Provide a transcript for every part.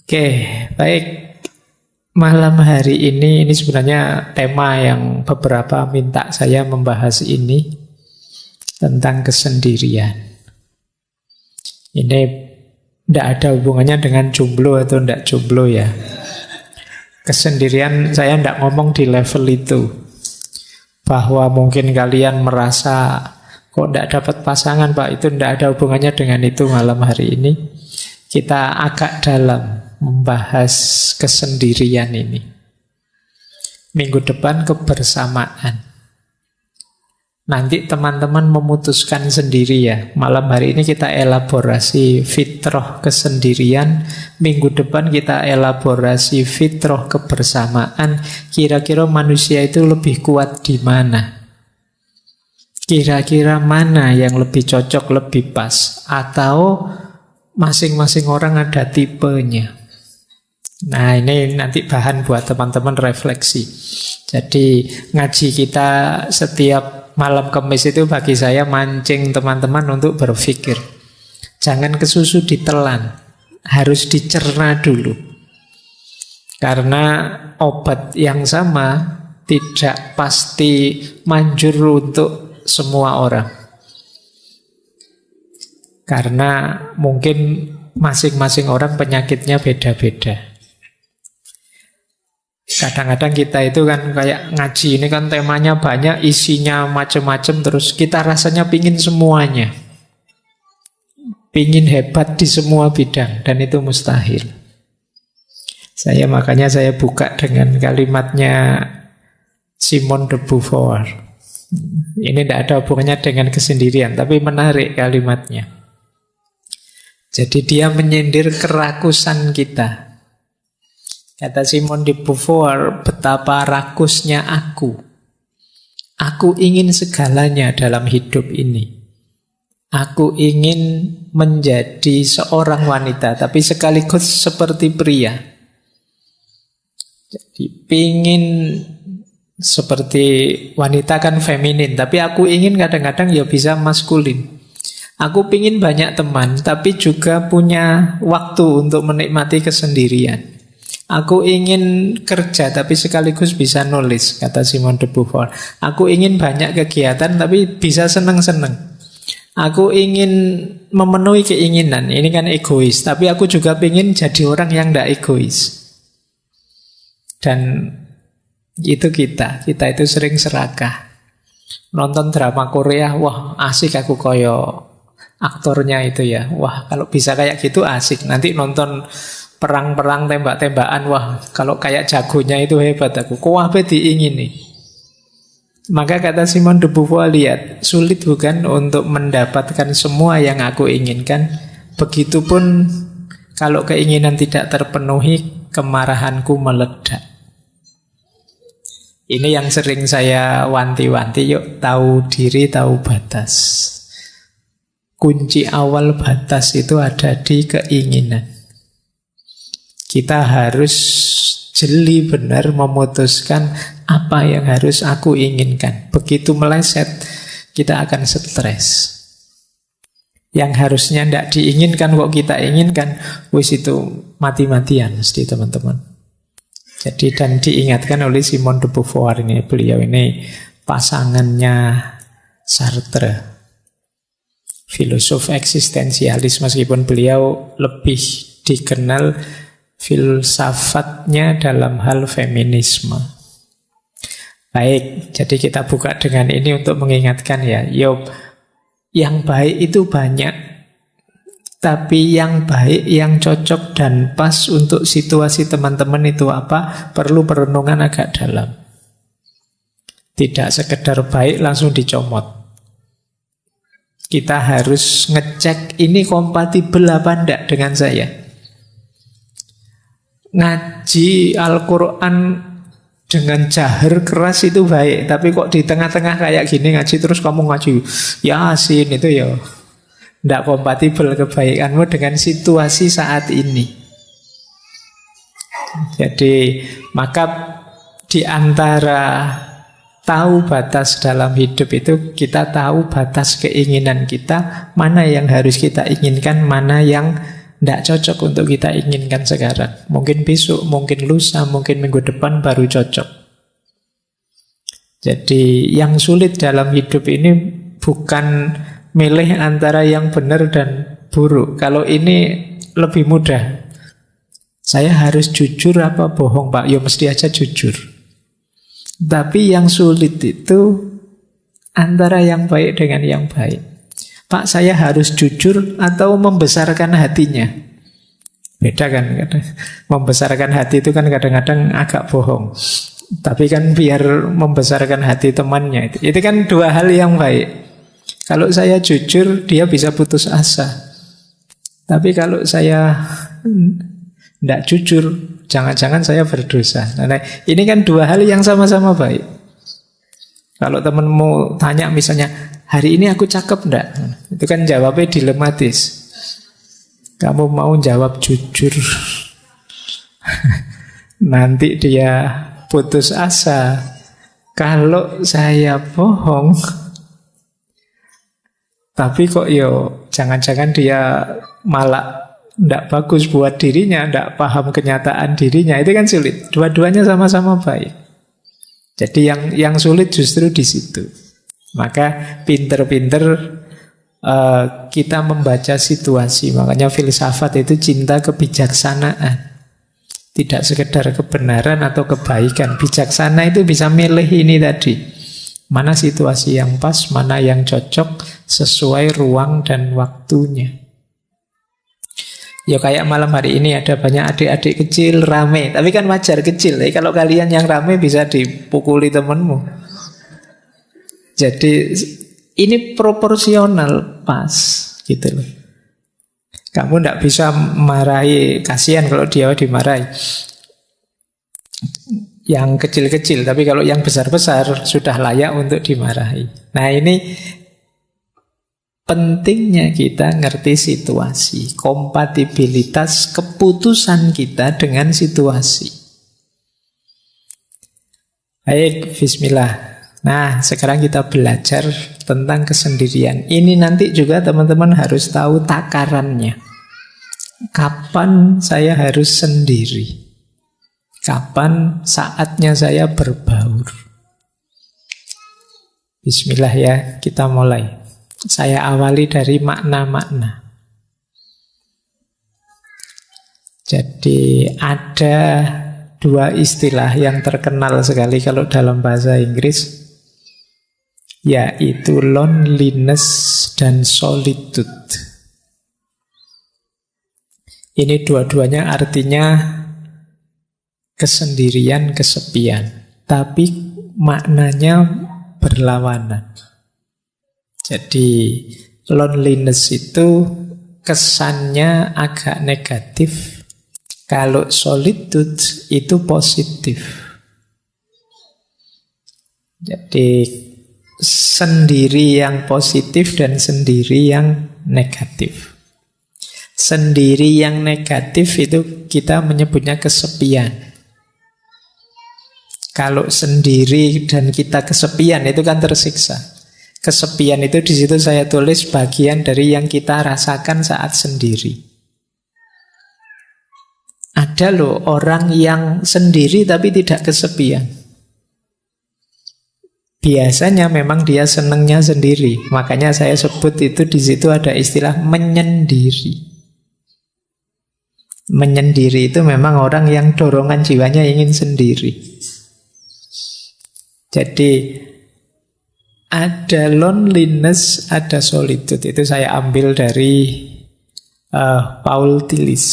Oke, baik. Malam hari ini sebenarnya tema yang beberapa minta saya membahas ini tentang kesendirian. Ini tidak ada hubungannya dengan jomblo atau tidak jomblo ya. Kesendirian saya tidak ngomong di level itu. Bahwa mungkin kalian merasa kok tidak dapat pasangan Pak, itu tidak ada hubungannya dengan itu malam hari ini. Kita agak dalam membahas kesendirian ini. Minggu depan kebersamaan. Nanti teman-teman memutuskan sendiri ya. Malam hari ini kita elaborasi fitrah kesendirian. Minggu depan kita elaborasi fitrah kebersamaan. Kira-kira manusia itu lebih kuat di mana? Kira-kira mana yang lebih cocok, lebih pas? Atau masing-masing orang ada tipenya? Nah, ini nanti bahan buat teman-teman refleksi. Jadi ngaji kita setiap malam Kamis itu bagi saya mancing teman-teman untuk berpikir. Jangan kesusu ditelan, harus dicerna dulu. Karena obat yang sama tidak pasti manjur untuk semua orang. Karena mungkin masing-masing orang penyakitnya beda-beda. Kadang-kadang kita itu kan kayak ngaji ini kan temanya banyak, isinya macam-macam, terus kita rasanya pingin semuanya. Pingin hebat di semua bidang, dan itu mustahil. Makanya saya buka dengan kalimatnya Simone de Beauvoir. Ini tidak ada hubungannya dengan kesendirian, tapi menarik kalimatnya. Jadi dia menyindir kerakusan kita. Kata Simone de Beauvoir, betapa rakusnya aku. Aku ingin segalanya dalam hidup ini. Aku ingin menjadi seorang wanita, tapi sekaligus seperti pria. Jadi pingin seperti wanita kan feminin, tapi aku ingin kadang-kadang ya bisa maskulin. Aku pingin banyak teman, tapi juga punya waktu untuk menikmati kesendirian. Aku ingin kerja tapi sekaligus bisa nulis, kata Simone de Beauvoir. Aku ingin banyak kegiatan tapi bisa seneng-seneng. Aku ingin memenuhi keinginan, ini kan egois. Tapi aku juga ingin jadi orang yang tidak egois. Dan itu kita itu sering serakah. Nonton drama Korea, wah asik aku koyo aktornya itu ya. Wah kalau bisa kayak gitu asik. Nanti nonton perang-perang tembak-tembakan, wah kalau kayak jagonya itu hebat aku. Kok apa diingini? Maka kata Simone de Beauvoir, lihat, sulit bukan untuk mendapatkan semua yang aku inginkan. Begitupun kalau keinginan tidak terpenuhi, kemarahanku meledak. Ini yang sering saya wanti-wanti, yuk tahu diri, tahu batas. Kunci awal batas itu ada di keinginan. Kita harus jeli benar memutuskan apa yang harus aku inginkan. Begitu meleset, kita akan stres. Yang harusnya tidak diinginkan kok kita inginkan, wis itu mati-matian mesti teman-teman. Jadi dan diingatkan oleh Simone de Beauvoir ini, beliau ini pasangannya Sartre, filosof eksistensialis, meskipun beliau lebih dikenal filsafatnya dalam hal feminisme. Baik, jadi kita buka dengan ini untuk mengingatkan ya, yang baik itu banyak, tapi yang baik, yang cocok dan pas untuk situasi teman-teman itu apa? Perlu perenungan agak dalam. Tidak sekedar baik langsung dicomot. Kita harus ngecek ini kompatibel apa enggak dengan saya. Ngaji Al-Quran dengan jahar keras itu baik, tapi kok di tengah-tengah kayak gini ngaji terus kamu ngaji Yasin itu ya tidak kompatibel kebaikanmu dengan situasi saat ini. Jadi maka di antara tahu batas dalam hidup itu kita tahu batas keinginan kita, mana yang harus kita inginkan, mana yang tidak cocok untuk kita inginkan sekarang. Mungkin besok, mungkin lusa, mungkin minggu depan baru cocok. Jadi yang sulit dalam hidup ini bukan milih antara yang benar dan buruk. Kalau ini lebih mudah. Saya harus jujur apa bohong, Pak? Ya mesti aja jujur. Tapi yang sulit itu antara yang baik dengan yang baik. Pak, saya harus jujur atau membesarkan hatinya? Beda kan? Membesarkan hati itu kan kadang-kadang agak bohong. Tapi kan biar membesarkan hati temannya. Itu kan dua hal yang baik. Kalau saya jujur, dia bisa putus asa. Tapi kalau saya tidak jujur, jangan-jangan saya berdosa. Nah, ini kan dua hal yang sama-sama baik. Kalau temanmu tanya misalnya, hari ini aku cakep enggak? Itu kan jawabnya dilematis. Kamu mau jawab jujur, nanti dia putus asa. Kalau saya bohong, tapi kok jangan-jangan dia malah tidak bagus buat dirinya, tidak paham kenyataan dirinya, itu kan sulit. Dua-duanya sama-sama baik. Jadi yang sulit justru di situ. Maka pinter-pinter kita membaca situasi. Makanya filsafat itu cinta kebijaksanaan. Tidak sekedar kebenaran atau kebaikan. Bijaksana itu bisa milih ini tadi. Mana situasi yang pas, mana yang cocok sesuai ruang dan waktunya. Ya kayak malam hari ini ada banyak adik-adik kecil rame. Tapi kan wajar kecil. Kalau kalian yang rame bisa dipukuli temenmu. Jadi ini proporsional pas gitu loh. Kamu tidak bisa marahi, kasihan kalau dia dimarahi. Yang kecil-kecil, tapi kalau yang besar-besar sudah layak untuk dimarahi. Nah ini pentingnya kita ngerti situasi, kompatibilitas keputusan kita dengan situasi. Baik, bismillah. Nah, sekarang kita belajar tentang kesendirian. Ini nanti juga teman-teman harus tahu takarannya. Kapan saya harus sendiri? Kapan saatnya saya berbaur? Bismillah ya, kita mulai. Saya awali dari makna-makna. Jadi ada dua istilah yang terkenal sekali kalau dalam bahasa Inggris, yaitu loneliness dan solitude. Ini dua-duanya artinya kesendirian, kesepian, tapi maknanya berlawanan. Jadi loneliness itu kesannya agak negatif, kalau solitude itu positif. Jadi sendiri yang positif dan sendiri yang negatif. Sendiri yang negatif itu kita menyebutnya kesepian. Kalau sendiri dan kita kesepian itu kan tersiksa. Kesepian itu di situ saya tulis bagian dari yang kita rasakan saat sendiri. Ada loh orang yang sendiri tapi tidak kesepian. Biasanya memang dia senangnya sendiri. Makanya saya sebut itu di situ ada istilah menyendiri. Menyendiri itu memang orang yang dorongan jiwanya ingin sendiri. Jadi ada loneliness, ada solitude. Itu saya ambil dari Paul Tillich,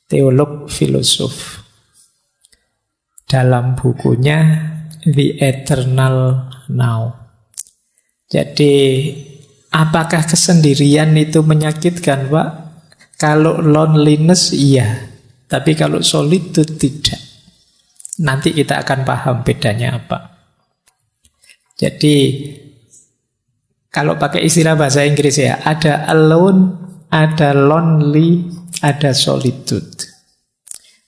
teolog filosof. Dalam bukunya The Eternal Now. Jadi apakah kesendirian itu menyakitkan, Pak? Kalau loneliness iya, tapi kalau solitude tidak. Nanti kita akan paham bedanya apa. Jadi kalau pakai istilah bahasa Inggris ya, ada alone, ada lonely, ada solitude.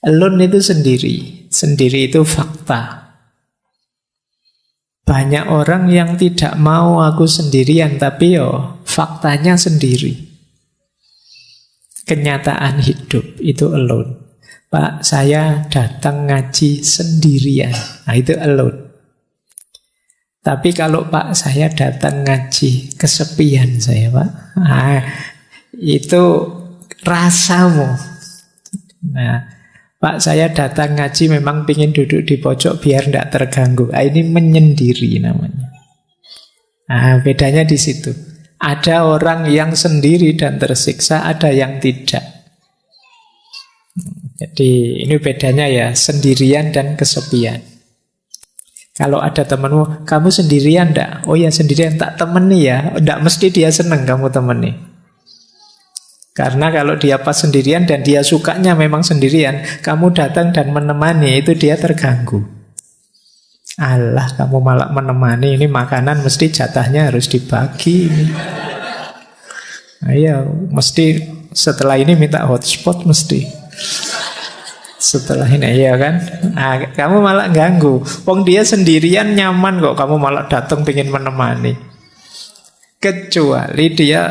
Alone itu sendiri. Sendiri itu fakta. Banyak orang yang tidak mau aku sendirian, tapi faktanya sendiri. kenyataan hidup itu alone. Pak, saya datang ngaji sendirian. Nah, itu alone. Tapi kalau Pak, saya datang ngaji kesepian saya, Pak. Nah, itu rasamu. Nah, Pak, saya datang ngaji memang ingin duduk di pojok biar tidak terganggu. Nah, ini menyendiri namanya. Nah, bedanya di situ. Ada orang yang sendiri dan tersiksa, ada yang tidak. Jadi ini bedanya ya, sendirian dan kesepian. Kalau ada temanmu, kamu sendirian enggak? Oh ya sendirian, tak temeni ya. Enggak mesti dia senang kamu temeni. Karena kalau dia pas sendirian dan dia sukanya memang sendirian, kamu datang dan menemani, itu dia terganggu. Allah, kamu malah menemani, ini makanan mesti jatahnya harus dibagi. Ayo, mesti setelah ini minta hotspot mesti. Setelah ini, ya kan? Nah, kamu malah ganggu. Wong dia sendirian nyaman kok, kamu malah datang pengen menemani. Kecuali dia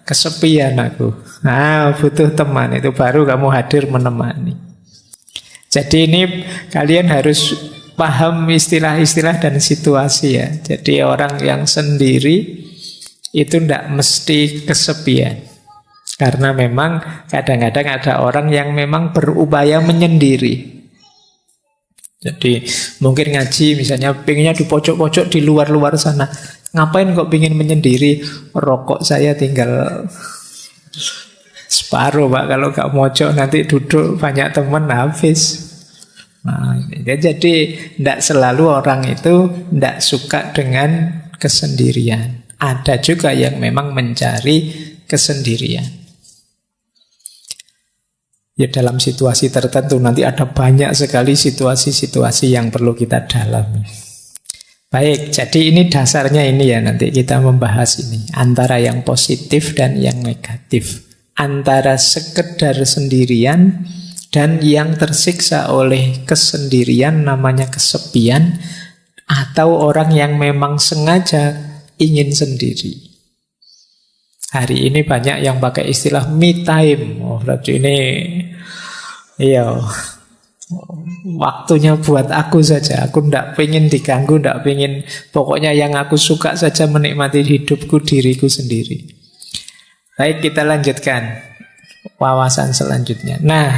kesepian aku. Nah, butuh teman, itu baru kamu hadir menemani. Jadi ini kalian harus paham istilah-istilah dan situasi ya. Jadi orang yang sendiri itu tidak mesti kesepian. Karena memang kadang-kadang ada orang yang memang berupaya menyendiri. Jadi mungkin ngaji misalnya pengennya di pojok-pojok di luar-luar sana. Ngapain kok pengen menyendiri? Rokok saya tinggal separuh Pak. Kalau gak mojok nanti duduk banyak teman habis. Nah, jadi tidak selalu orang itu tidak suka dengan kesendirian. Ada juga yang memang mencari kesendirian. Ya dalam situasi tertentu nanti ada banyak sekali situasi-situasi yang perlu kita dalami. Baik, jadi ini dasarnya ini ya, nanti kita membahas ini antara yang positif dan yang negatif, antara sekedar sendirian dan yang tersiksa oleh kesendirian namanya kesepian, atau orang yang memang sengaja ingin sendiri. Hari ini banyak yang pakai istilah me time. Oh, berarti ini iya, waktunya buat aku saja. Aku tidak pengen diganggu, tidak pengen. Pokoknya yang aku suka saja menikmati hidupku, diriku sendiri. Baik, kita lanjutkan wawasan selanjutnya. Nah,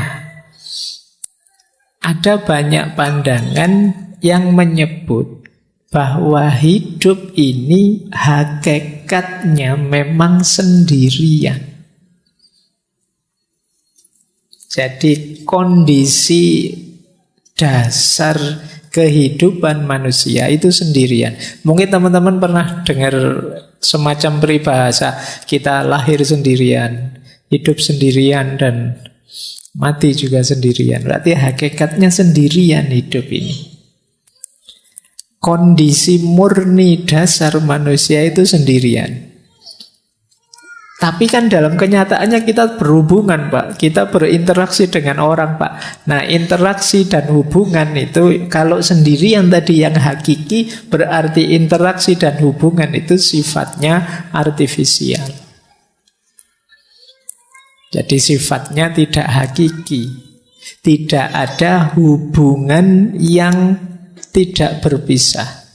ada banyak pandangan yang menyebut bahwa hidup ini hakikatnya memang sendirian. Jadi kondisi dasar kehidupan manusia itu sendirian. Mungkin teman-teman pernah dengar semacam peribahasa, kita lahir sendirian, hidup sendirian, dan mati juga sendirian. Berarti hakikatnya sendirian hidup ini. Kondisi murni dasar manusia itu sendirian. Tapi kan dalam kenyataannya kita berhubungan, Pak. Kita berinteraksi dengan orang, Pak. Nah, interaksi dan hubungan itu kalau sendirian tadi yang hakiki, berarti interaksi dan hubungan itu sifatnya artifisial. Jadi sifatnya tidak hakiki. Tidak ada hubungan yang tidak berpisah.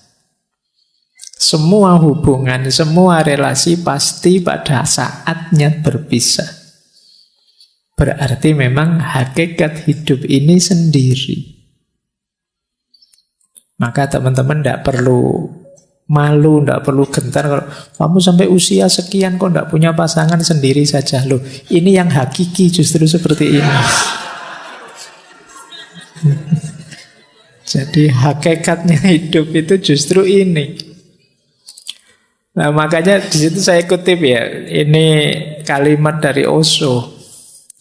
Semua hubungan, semua relasi pasti pada saatnya berpisah. Berarti memang hakikat hidup ini sendiri. Maka teman-teman tidak perlu malu, tidak perlu gentar kalau kamu sampai usia sekian kok tidak punya pasangan, sendiri saja. Loh, ini yang hakiki justru seperti ini. Jadi hakikatnya hidup itu justru ini. Nah, makanya di situ saya kutip ya, ini kalimat dari Osho.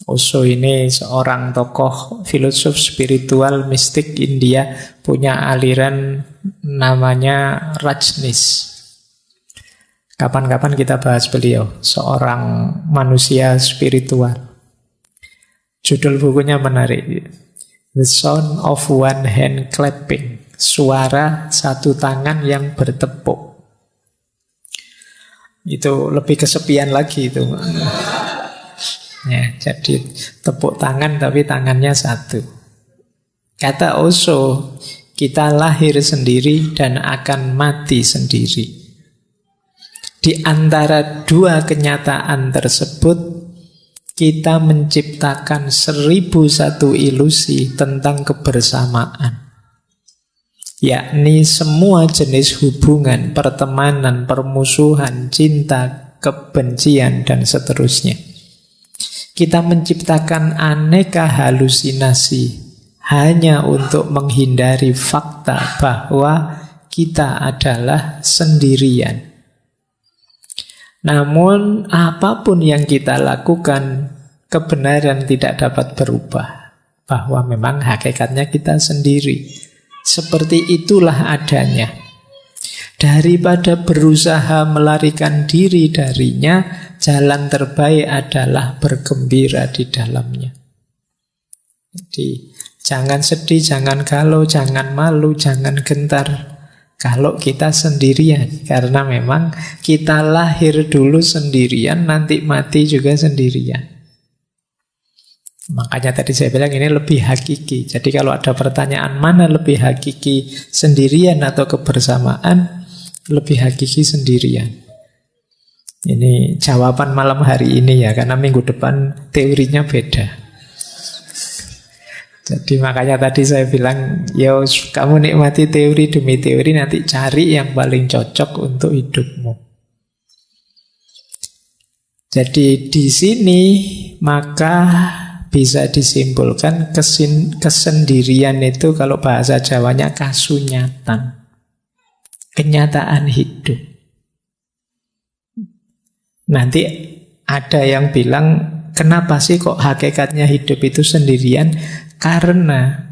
Osho ini seorang tokoh filosof spiritual mistik India, punya aliran namanya Rajneesh. Kapan-kapan kita bahas beliau, seorang manusia spiritual. Judul bukunya menarik. The Sound of One Hand Clapping. Suara satu tangan yang bertepuk. Itu lebih kesepian lagi itu. Ya, jadi tepuk tangan tapi tangannya satu. Kata Osho, kita lahir sendiri dan akan mati sendiri. Di antara dua kenyataan tersebut, kita menciptakan 1001 ilusi tentang kebersamaan. Yakni semua jenis hubungan, pertemanan, permusuhan, cinta, kebencian, dan seterusnya. Kita menciptakan aneka halusinasi hanya untuk menghindari fakta bahwa kita adalah sendirian. Namun apapun yang kita lakukan, kebenaran tidak dapat berubah. Bahwa memang hakikatnya kita sendiri. Seperti itulah adanya. Daripada berusaha melarikan diri darinya, jalan terbaik adalah bergembira di dalamnya. Jadi jangan sedih, jangan galau, jangan malu, jangan gentar kalau kita sendirian. Karena memang kita lahir dulu sendirian, nanti mati juga sendirian. Makanya tadi saya bilang ini lebih hakiki. Jadi kalau ada pertanyaan mana lebih hakiki, sendirian atau kebersamaan, lebih hakiki sendirian. Ini jawaban malam hari ini ya, karena minggu depan teorinya beda. Jadi makanya tadi saya bilang, ya kamu nikmati teori demi teori, nanti cari yang paling cocok untuk hidupmu. Jadi di sini maka bisa disimpulkan kesendirian itu kalau bahasa Jawanya kasunyatan. Kenyataan hidup. Nanti ada yang bilang, kenapa sih kok hakikatnya hidup itu sendirian? Karena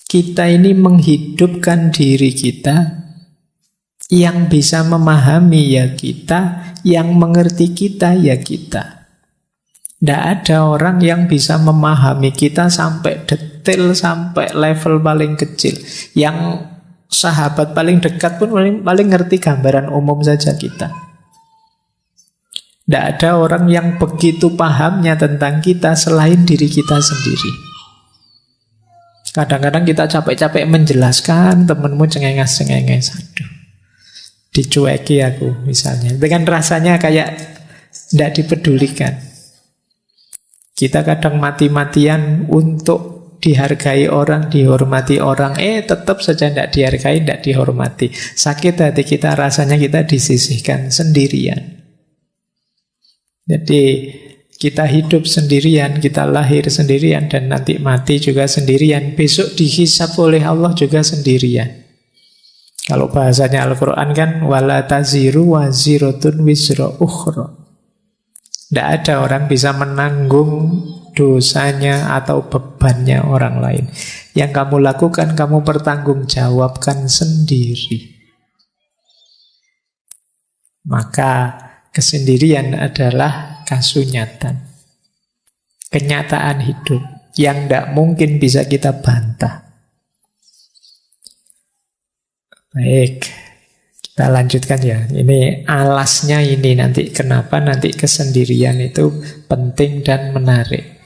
kita ini menghidupkan diri kita, yang bisa memahami ya kita, yang mengerti kita ya kita. Tidak ada orang yang bisa memahami kita sampai detail, sampai level paling kecil. Yang sahabat paling dekat pun paling ngerti gambaran umum saja kita. Tidak ada orang yang begitu pahamnya tentang kita selain diri kita sendiri. Kadang-kadang kita capek-capek menjelaskan, temenmu cengenges-cengenges. Aduh, dicueki aku misalnya. Dengan rasanya kayak tidak dipedulikan. Kita kadang mati-matian untuk dihargai orang, dihormati orang, tetap saja tidak dihargai, tidak dihormati. Sakit hati kita, rasanya kita disisihkan sendirian. Jadi kita hidup sendirian, kita lahir sendirian, dan nanti mati juga sendirian. Besok dihisab oleh Allah juga sendirian. Kalau bahasanya Al-Quran kan, wala taziru waziratun wizra ukhra. Tidak ada orang bisa menanggung dosanya atau bebannya orang lain. Yang kamu lakukan, kamu pertanggungjawabkan sendiri. Maka kesendirian adalah kasunyatan, kenyataan hidup yang tidak mungkin bisa kita bantah. Baik, kita lanjutkan ya. Ini alasnya ini nanti kenapa nanti kesendirian itu penting dan menarik.